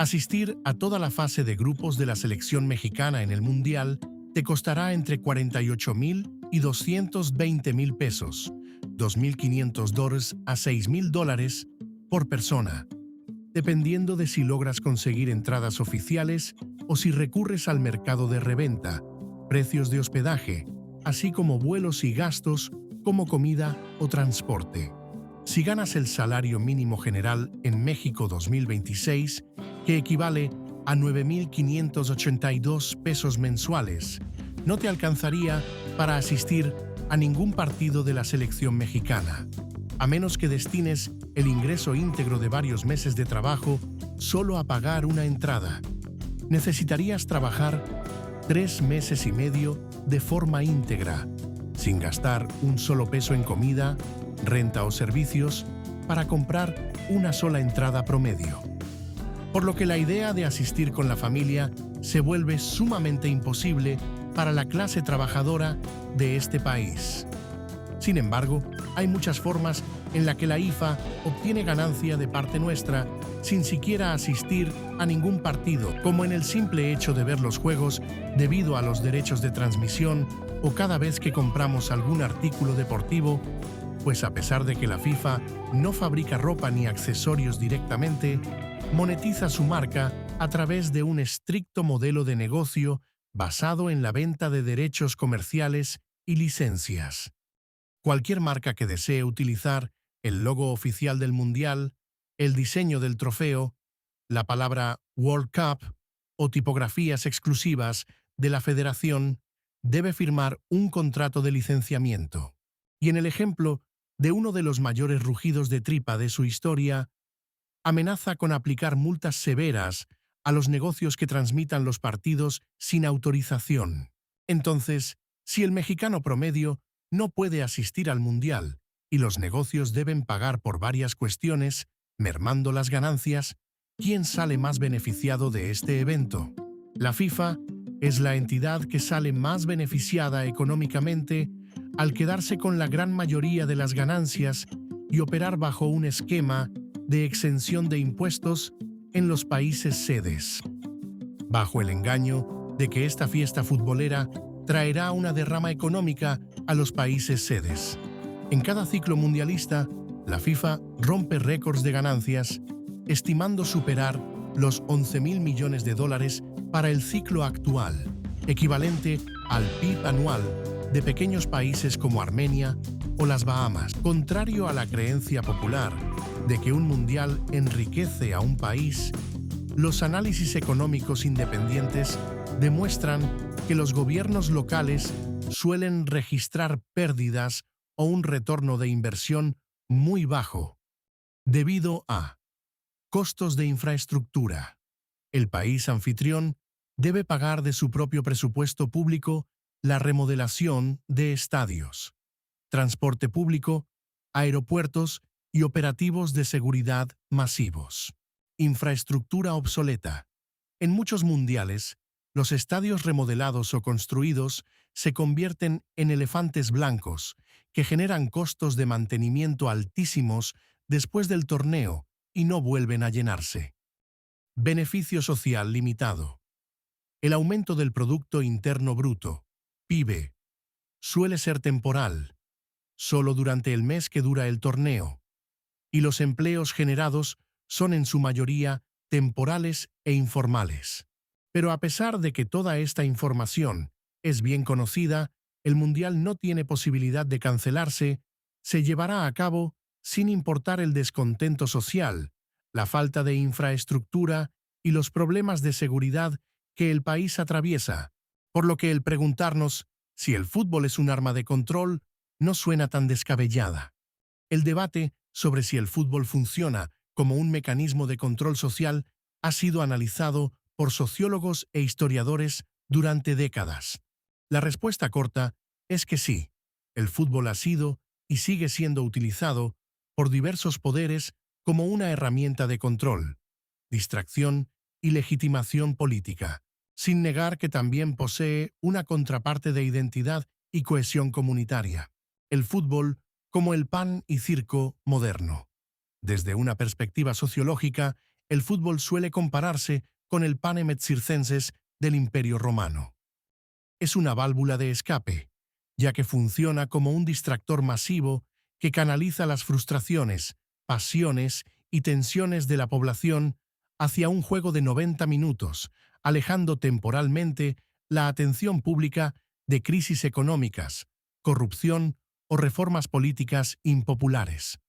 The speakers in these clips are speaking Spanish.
Asistir a toda la fase de grupos de la selección mexicana en el Mundial te costará entre 48,000 y 220,000 pesos, $2,500 a $6,000 por persona, dependiendo de si logras conseguir entradas oficiales o si recurres al mercado de reventa, precios de hospedaje, así como vuelos y gastos como comida o transporte. Si ganas el salario mínimo general en México 2026, que equivale a 9,582 pesos mensuales, no te alcanzaría para asistir a ningún partido de la selección mexicana, a menos que destines el ingreso íntegro de varios meses de trabajo solo a pagar una entrada. Necesitarías trabajar 3 meses y medio de forma íntegra, sin gastar un solo peso en comida, renta o servicios, para comprar una sola entrada promedio. Por lo que la idea de asistir con la familia se vuelve sumamente imposible para la clase trabajadora de este país. Sin embargo, hay muchas formas en las que la IFA obtiene ganancia de parte nuestra sin siquiera asistir a ningún partido, como en el simple hecho de ver los juegos debido a los derechos de transmisión o cada vez que compramos algún artículo deportivo, pues a pesar de que la FIFA no fabrica ropa ni accesorios directamente, monetiza su marca a través de un estricto modelo de negocio basado en la venta de derechos comerciales y licencias. Cualquier marca que desee utilizar el logo oficial del Mundial, el diseño del trofeo, la palabra World Cup o tipografías exclusivas de la federación debe firmar un contrato de licenciamiento. Y en el ejemplo de uno de los mayores rugidos de tripa de su historia, amenaza con aplicar multas severas a los negocios que transmitan los partidos sin autorización. Entonces, si el mexicano promedio no puede asistir al Mundial y los negocios deben pagar por varias cuestiones, mermando las ganancias, ¿quién sale más beneficiado de este evento? La FIFA es la entidad que sale más beneficiada económicamente al quedarse con la gran mayoría de las ganancias y operar bajo un esquema de exención de impuestos en los países sedes, bajo el engaño de que esta fiesta futbolera traerá una derrama económica a los países sedes. En cada ciclo mundialista, la FIFA rompe récords de ganancias, estimando superar los 11,000 millones de dólares para el ciclo actual, equivalente al PIB anual de pequeños países como Armenia o las Bahamas. Contrario a la creencia popular de que un mundial enriquece a un país, los análisis económicos independientes demuestran que los gobiernos locales suelen registrar pérdidas o un retorno de inversión muy bajo, debido a costos de infraestructura. El país anfitrión debe pagar de su propio presupuesto público la remodelación de estadios, transporte público, aeropuertos y operativos de seguridad masivos. Infraestructura obsoleta. En muchos mundiales, los estadios remodelados o construidos se convierten en elefantes blancos que generan costos de mantenimiento altísimos después del torneo y no vuelven a llenarse. Beneficio social limitado. El aumento del Producto Interno Bruto, PIB, suele ser temporal, solo durante el mes que dura el torneo, y los empleos generados son en su mayoría temporales e informales. Pero a pesar de que toda esta información es bien conocida, el Mundial no tiene posibilidad de cancelarse, se llevará a cabo sin importar el descontento social, la falta de infraestructura y los problemas de seguridad que el país atraviesa, por lo que el preguntarnos si el fútbol es un arma de control no suena tan descabellada. El debate sobre si el fútbol funciona como un mecanismo de control social ha sido analizado por sociólogos e historiadores durante décadas. La respuesta corta es que sí, el fútbol ha sido y sigue siendo utilizado por diversos poderes como una herramienta de control, distracción y legitimación política, sin negar que también posee una contraparte de identidad y cohesión comunitaria. El fútbol como el pan y circo moderno. Desde una perspectiva sociológica, el fútbol suele compararse con el panem et circenses del Imperio Romano. Es una válvula de escape, ya que funciona como un distractor masivo que canaliza las frustraciones, pasiones y tensiones de la población hacia un juego de 90 minutos, alejando temporalmente la atención pública de crisis económicas, corrupción o reformas políticas impopulares.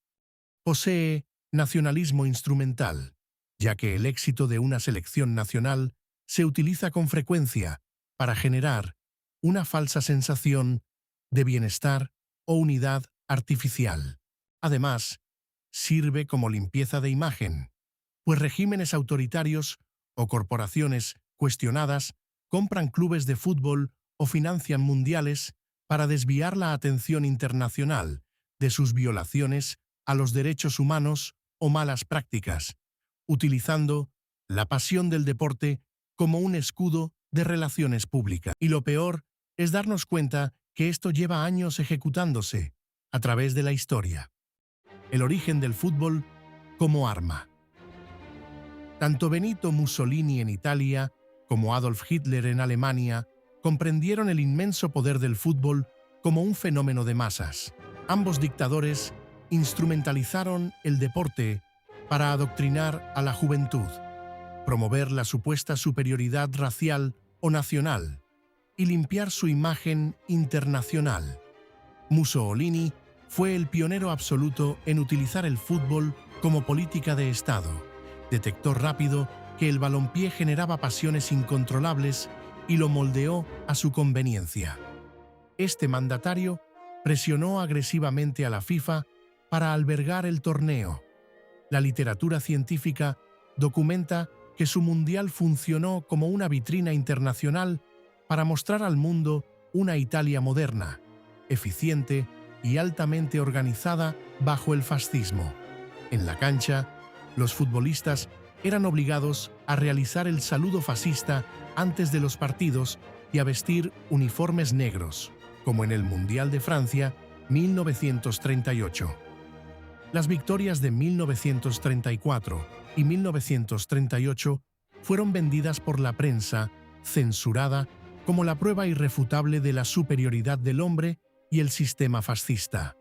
Posee nacionalismo instrumental, ya que el éxito de una selección nacional se utiliza con frecuencia para generar una falsa sensación de bienestar o unidad artificial. Además, sirve como limpieza de imagen, pues regímenes autoritarios o corporaciones cuestionadas compran clubes de fútbol o financian mundiales para desviar la atención internacional de sus violaciones a los derechos humanos o malas prácticas, utilizando la pasión del deporte como un escudo de relaciones públicas. Y lo peor es darnos cuenta que esto lleva años ejecutándose a través de la historia. El origen del fútbol como arma. Tanto Benito Mussolini en Italia como Adolf Hitler en Alemania comprendieron el inmenso poder del fútbol como un fenómeno de masas. Ambos dictadores instrumentalizaron el deporte para adoctrinar a la juventud, promover la supuesta superioridad racial o nacional y limpiar su imagen internacional. Mussolini fue el pionero absoluto en utilizar el fútbol como política de Estado. Detectó rápido que el balompié generaba pasiones incontrolables y lo moldeó a su conveniencia. Este mandatario presionó agresivamente a la FIFA para albergar el torneo. La literatura científica documenta que su mundial funcionó como una vitrina internacional para mostrar al mundo una Italia moderna, eficiente y altamente organizada bajo el fascismo. En la cancha, los futbolistas eran obligados a realizar el saludo fascista antes de los partidos y a vestir uniformes negros, como en el Mundial de Francia 1938. Las victorias de 1934 y 1938 fueron vendidas por la prensa, censurada, como la prueba irrefutable de la superioridad del hombre y el sistema fascista.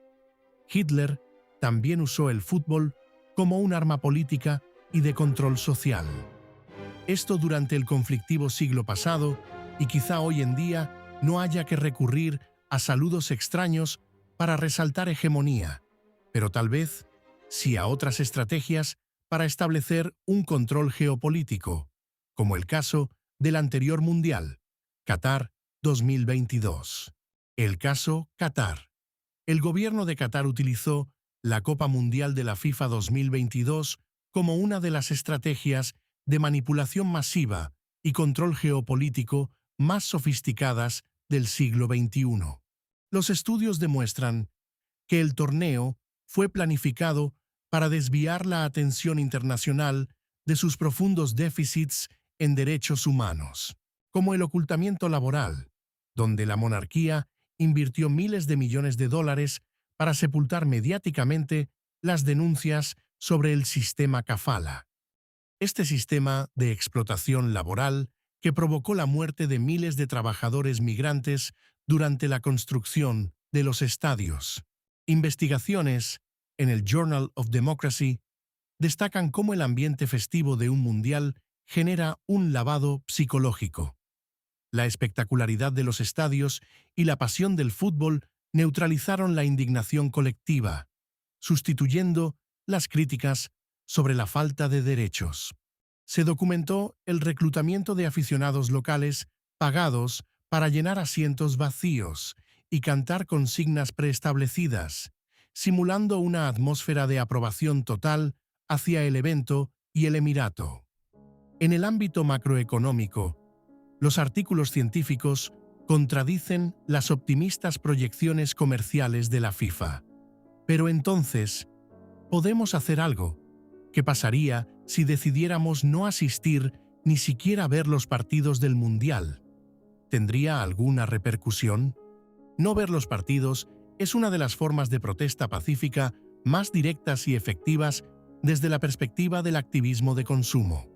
Hitler también usó el fútbol como un arma política y de control social. Esto durante el conflictivo siglo pasado, y quizá hoy en día no haya que recurrir a saludos extraños para resaltar hegemonía, pero tal vez sí a otras estrategias para establecer un control geopolítico, como el caso del anterior Mundial, Qatar 2022. El caso Qatar. El gobierno de Qatar utilizó la Copa Mundial de la FIFA 2022 como una de las estrategias de manipulación masiva y control geopolítico más sofisticadas del siglo XXI. Los estudios demuestran que el torneo fue planificado para desviar la atención internacional de sus profundos déficits en derechos humanos, como el ocultamiento laboral, donde la monarquía invirtió miles de millones de dólares para sepultar mediáticamente las denuncias sobre el sistema kafala. Este sistema de explotación laboral que provocó la muerte de miles de trabajadores migrantes durante la construcción de los estadios. Investigaciones en el Journal of Democracy destacan cómo el ambiente festivo de un mundial genera un lavado psicológico. La espectacularidad de los estadios y la pasión del fútbol neutralizaron la indignación colectiva, sustituyendo las críticas sobre la falta de derechos. Se documentó el reclutamiento de aficionados locales pagados para llenar asientos vacíos y cantar consignas preestablecidas, simulando una atmósfera de aprobación total hacia el evento y el emirato. En el ámbito macroeconómico, los artículos científicos contradicen las optimistas proyecciones comerciales de la FIFA. Pero entonces, ¿podemos hacer algo? ¿Qué pasaría si decidiéramos no asistir ni siquiera a ver los partidos del Mundial? ¿Tendría alguna repercusión? No ver los partidos es una de las formas de protesta pacífica más directas y efectivas desde la perspectiva del activismo de consumo.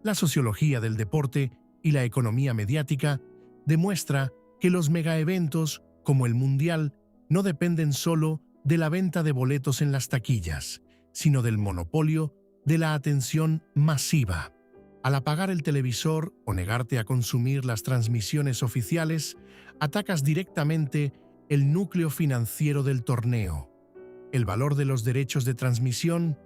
La sociología del deporte y la economía mediática demuestra que los megaeventos, como el Mundial, no dependen solo de la venta de boletos en las taquillas, sino del monopolio de la atención masiva. Al apagar el televisor o negarte a consumir las transmisiones oficiales, atacas directamente el núcleo financiero del torneo, el valor de los derechos de transmisión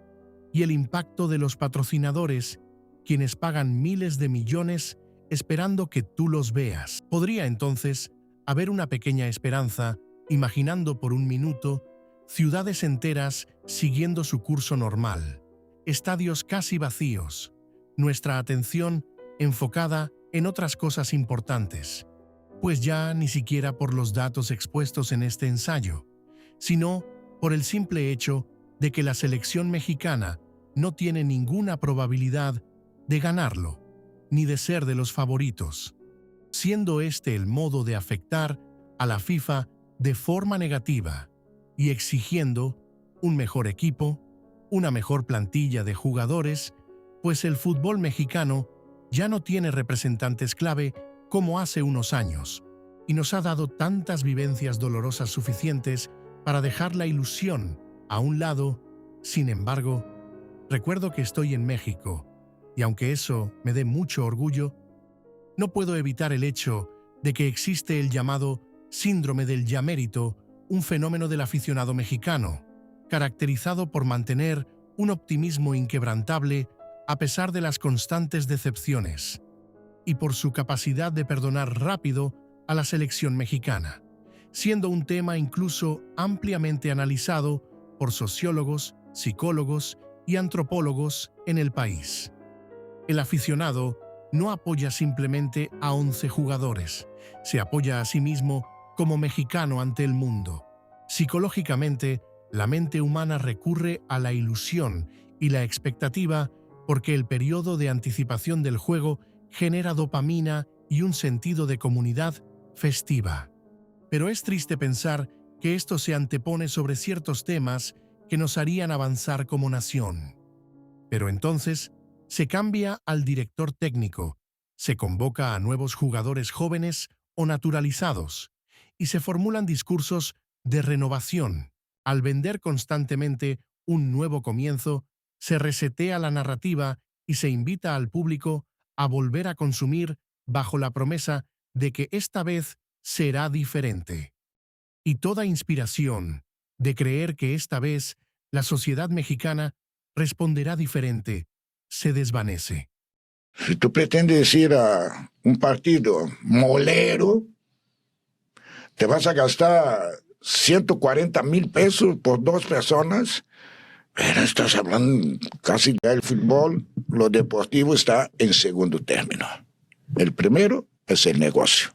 y el impacto de los patrocinadores, quienes pagan miles de millones esperando que tú los veas. Podría entonces haber una pequeña esperanza, imaginando por un minuto ciudades enteras siguiendo su curso normal, estadios casi vacíos, nuestra atención enfocada en otras cosas importantes, pues ya ni siquiera por los datos expuestos en este ensayo, sino por el simple hecho de que la selección mexicana no tiene ninguna probabilidad de ganarlo, ni de ser de los favoritos, siendo este el modo de afectar a la FIFA de forma negativa y exigiendo un mejor equipo, una mejor plantilla de jugadores, pues el fútbol mexicano ya no tiene representantes clave como hace unos años, y nos ha dado tantas vivencias dolorosas suficientes para dejar la ilusión a un lado. Sin embargo, recuerdo que estoy en México, y aunque eso me dé mucho orgullo, no puedo evitar el hecho de que existe el llamado síndrome del ya mérito, un fenómeno del aficionado mexicano, caracterizado por mantener un optimismo inquebrantable a pesar de las constantes decepciones, y por su capacidad de perdonar rápido a la selección mexicana, siendo un tema incluso ampliamente analizado por sociólogos, psicólogos y antropólogos en el país. El aficionado no apoya simplemente a 11 jugadores, se apoya a sí mismo como mexicano ante el mundo. Psicológicamente, la mente humana recurre a la ilusión y la expectativa porque el periodo de anticipación del juego genera dopamina y un sentido de comunidad festiva. Pero es triste pensar que esto se antepone sobre ciertos temas que nos harían avanzar como nación. Pero entonces se cambia al director técnico, se convoca a nuevos jugadores jóvenes o naturalizados, y se formulan discursos de renovación. Al vender constantemente un nuevo comienzo, se resetea la narrativa y se invita al público a volver a consumir bajo la promesa de que esta vez será diferente. Y toda inspiración de creer que esta vez la sociedad mexicana responderá diferente se desvanece. Si tú pretendes ir a un partido molero, te vas a gastar 140,000 pesos por 2 personas. Pero estás hablando casi del fútbol. Lo deportivo está en segundo término. El primero es el negocio.